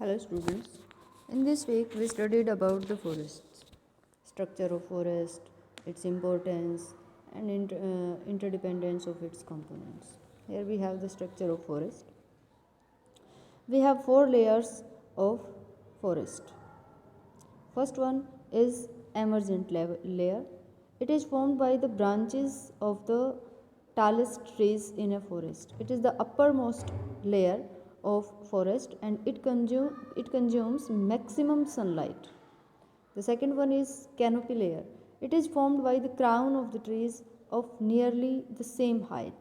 Hello students. In this week we studied about the forests, structure of forest, its importance and interdependence of its components. Here we have the structure of forest. We have four layers of forest. First one is emergent layer. It is formed by the branches of the tallest trees in a forest. It is the uppermost layer of forest and it consumes maximum sunlight. The second one is canopy layer. It is formed by the crown of the trees of nearly the same height.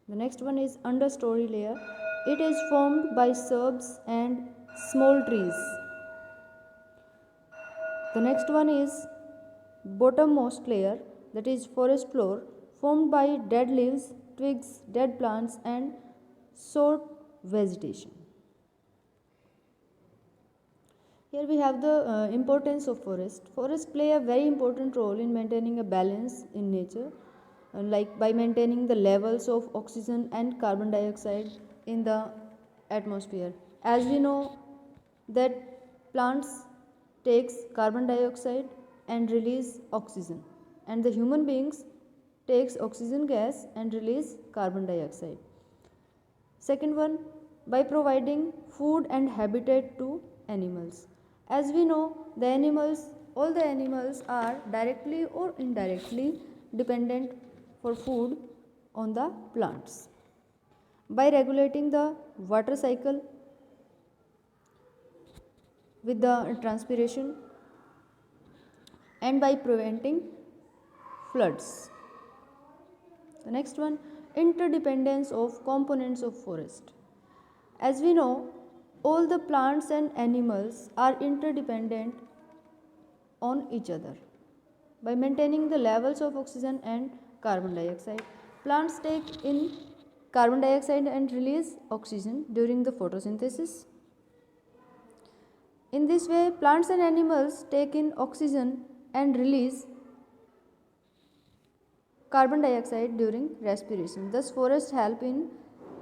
The next one is understory layer. It is formed by shrubs and small trees. The next one is bottommost layer, that is forest floor, formed by dead leaves, twigs, dead plants and short vegetation. Here we have the importance of forest. Forests play a very important role in maintaining a balance in nature, like by maintaining the levels of oxygen and carbon dioxide in the atmosphere. As we know that plants takes carbon dioxide and release oxygen, and the human beings takes oxygen gas and release carbon dioxide. Second one, by providing food and habitat to animals. As we know, all the animals are directly or indirectly dependent for food on the plants. By regulating the water cycle with the transpiration and by preventing floods. The next one, interdependence of components of forest. As we know, all the plants and animals are interdependent on each other. By maintaining the levels of oxygen and carbon dioxide, plants take in carbon dioxide and release oxygen during the photosynthesis. In this way, plants and animals take in oxygen and release carbon dioxide during respiration. Thus, forests help in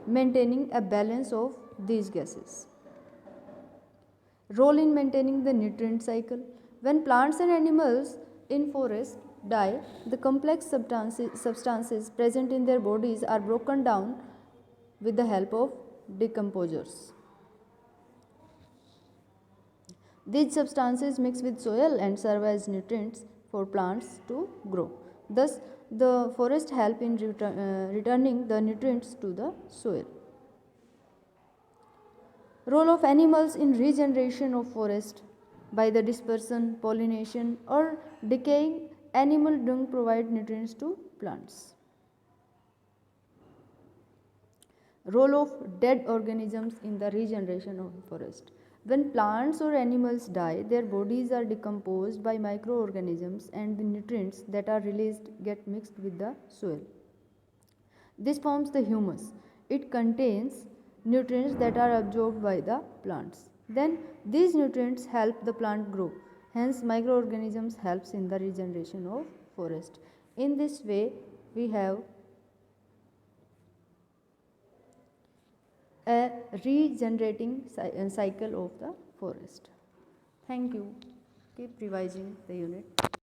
maintaining a balance of these gases. Role in maintaining the nutrient cycle. When plants and animals in forest die, the complex substances present in their bodies are broken down with the help of decomposers. These substances mix with soil and serve as nutrients for plants to grow. Thus, the forest help in returning the nutrients to the soil. Role of animals in regeneration of forest. By the dispersion, pollination or decaying, animal dung provide nutrients to plants. Role of dead organisms in the regeneration of forest. When plants or animals die, their bodies are decomposed by microorganisms and the nutrients that are released get mixed with the soil. This forms the humus. It contains nutrients that are absorbed by the plants. Then these nutrients help the plant grow. Hence microorganisms helps in the regeneration of forest. In this way we have a regenerating cycle of the forest. Thank you. Keep revising the unit.